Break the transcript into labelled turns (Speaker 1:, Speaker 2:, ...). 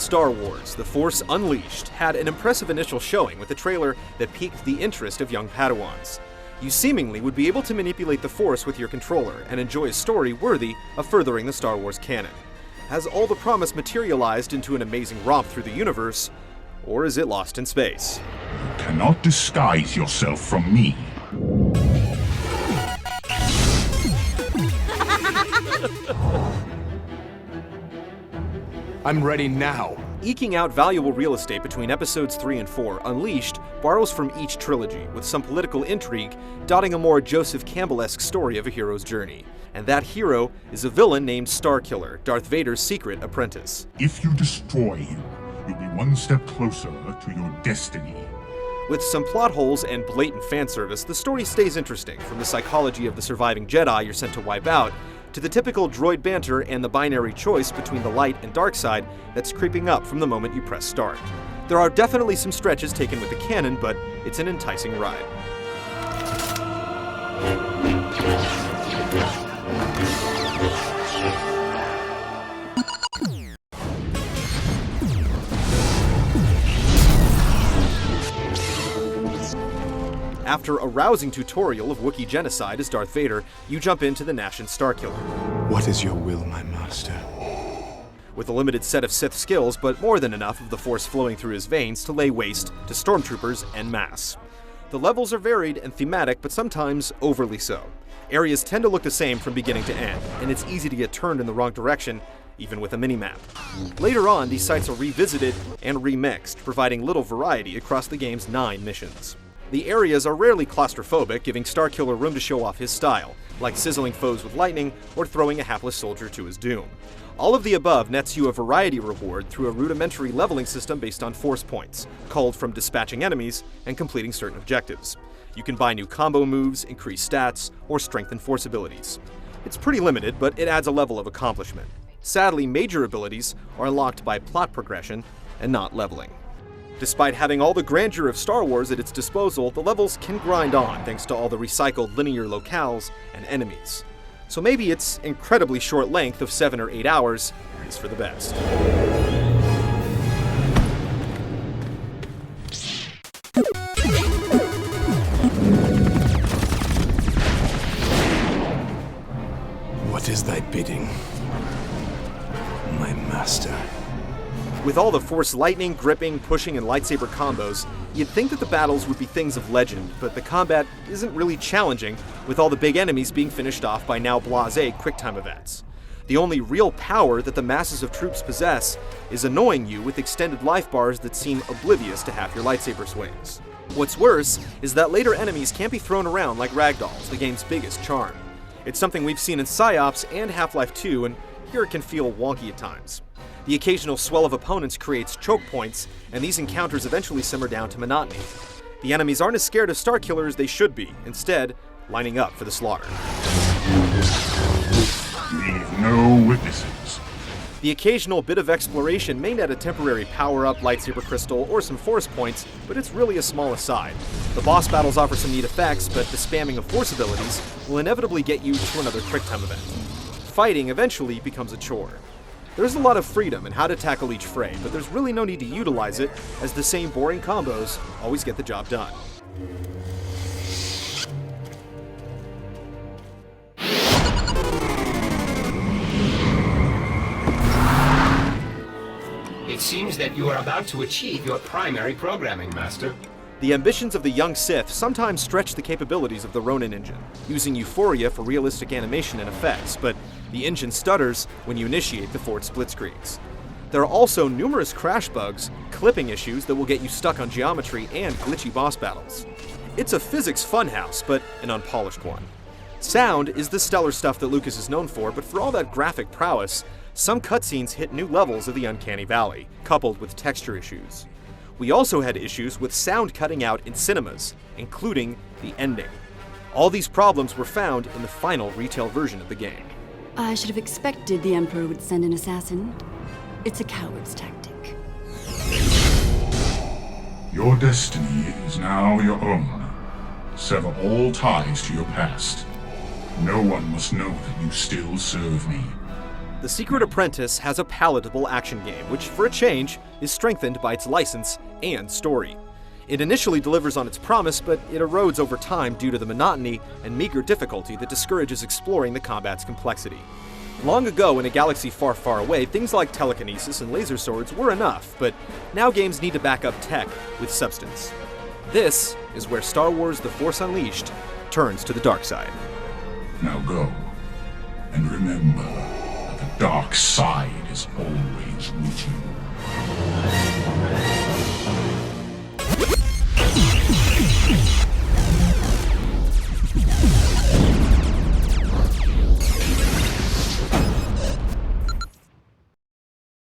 Speaker 1: Star Wars: The Force Unleashed had an impressive initial showing with a trailer that piqued the interest of young Padawans. You seemingly would be able to manipulate the Force with your controller and enjoy a story worthy of furthering the Star Wars canon. Has all the promise materialized into an amazing romp through the universe, or is it lost in space?
Speaker 2: You cannot disguise yourself from me.
Speaker 3: I'm ready now.
Speaker 1: Eking out valuable real estate between episodes 3 and 4, Unleashed borrows from each trilogy, with some political intrigue dotting a more Joseph Campbell-esque story of a hero's journey. And that hero is a villain named Starkiller, Darth Vader's secret apprentice.
Speaker 2: If you destroy him, you'll be one step closer to your destiny.
Speaker 1: With some plot holes and blatant fan service, the story stays interesting, from the psychology of the surviving Jedi you're sent to wipe out, to the typical droid banter and the binary choice between the light and dark side that's creeping up from the moment you press start. There are definitely some stretches taken with the canon, but it's an enticing ride. After a rousing tutorial of Wookiee genocide as Darth Vader, you jump into the Nashon Starkiller.
Speaker 3: What is your will, my master?
Speaker 1: With a limited set of Sith skills, but more than enough of the Force flowing through his veins to lay waste to stormtroopers en masse. The levels are varied and thematic, but sometimes overly so. Areas tend to look the same from beginning to end, and it's easy to get turned in the wrong direction, even with a minimap. Later on, these sites are revisited and remixed, providing little variety across the game's 9 missions. The areas are rarely claustrophobic, giving Starkiller room to show off his style, like sizzling foes with lightning or throwing a hapless soldier to his doom. All of the above nets you a variety reward through a rudimentary leveling system based on force points, culled from dispatching enemies and completing certain objectives. You can buy new combo moves, increase stats, or strengthen force abilities. It's pretty limited, but it adds a level of accomplishment. Sadly, major abilities are unlocked by plot progression and not leveling. Despite having all the grandeur of Star Wars at its disposal, the levels can grind on thanks to all the recycled linear locales and enemies. So maybe its incredibly short length of 7 or 8 hours is for the best.
Speaker 3: What is thy bidding, my master?
Speaker 1: With all the Force lightning, gripping, pushing, and lightsaber combos, you'd think that the battles would be things of legend, but the combat isn't really challenging, with all the big enemies being finished off by now blasé QuickTime events. The only real power that the masses of troops possess is annoying you with extended life bars that seem oblivious to half your lightsaber swings. What's worse is that later enemies can't be thrown around like ragdolls, the game's biggest charm. It's something we've seen in PsyOps and Half-Life 2, and here it can feel wonky at times. The occasional swell of opponents creates choke points, and these encounters eventually simmer down to monotony. The enemies aren't as scared of Starkiller as they should be, instead, lining up for the slaughter.
Speaker 2: Leave no witnesses.
Speaker 1: The occasional bit of exploration may net a temporary power-up, lightsaber crystal, or some force points, but it's really a small aside. The boss battles offer some neat effects, but the spamming of force abilities will inevitably get you to another QuickTime event. Fighting eventually becomes a chore. There's a lot of freedom in how to tackle each fray, but there's really no need to utilize it, as the same boring combos always get the job done.
Speaker 4: It seems that you are about to achieve your primary programming, Master.
Speaker 1: The ambitions of the young Sith sometimes stretch the capabilities of the Ronin engine, using Euphoria for realistic animation and effects, but the engine stutters when you initiate the forward split screens. There are also numerous crash bugs, clipping issues that will get you stuck on geometry, and glitchy boss battles. It's a physics funhouse, but an unpolished one. Sound is the stellar stuff that Lucas is known for, but for all that graphic prowess, some cutscenes hit new levels of the uncanny valley, coupled with texture issues. We also had issues with sound cutting out in cinemas, including the ending. All these problems were found in the final retail version of the game.
Speaker 5: I should have expected the Emperor would send an assassin. It's a coward's tactic.
Speaker 2: Your destiny is now your own. Sever all ties to your past. No one must know that you still serve me.
Speaker 1: The Secret Apprentice has a palatable action game, which, for a change, is strengthened by its license and story. It initially delivers on its promise, but it erodes over time due to the monotony and meager difficulty that discourages exploring the combat's complexity. Long ago, in a galaxy far, far away, things like telekinesis and laser swords were enough, but now games need to back up tech with substance. This is where Star Wars The Force Unleashed turns to the dark side.
Speaker 2: Now go, and remember that the dark side is always with you.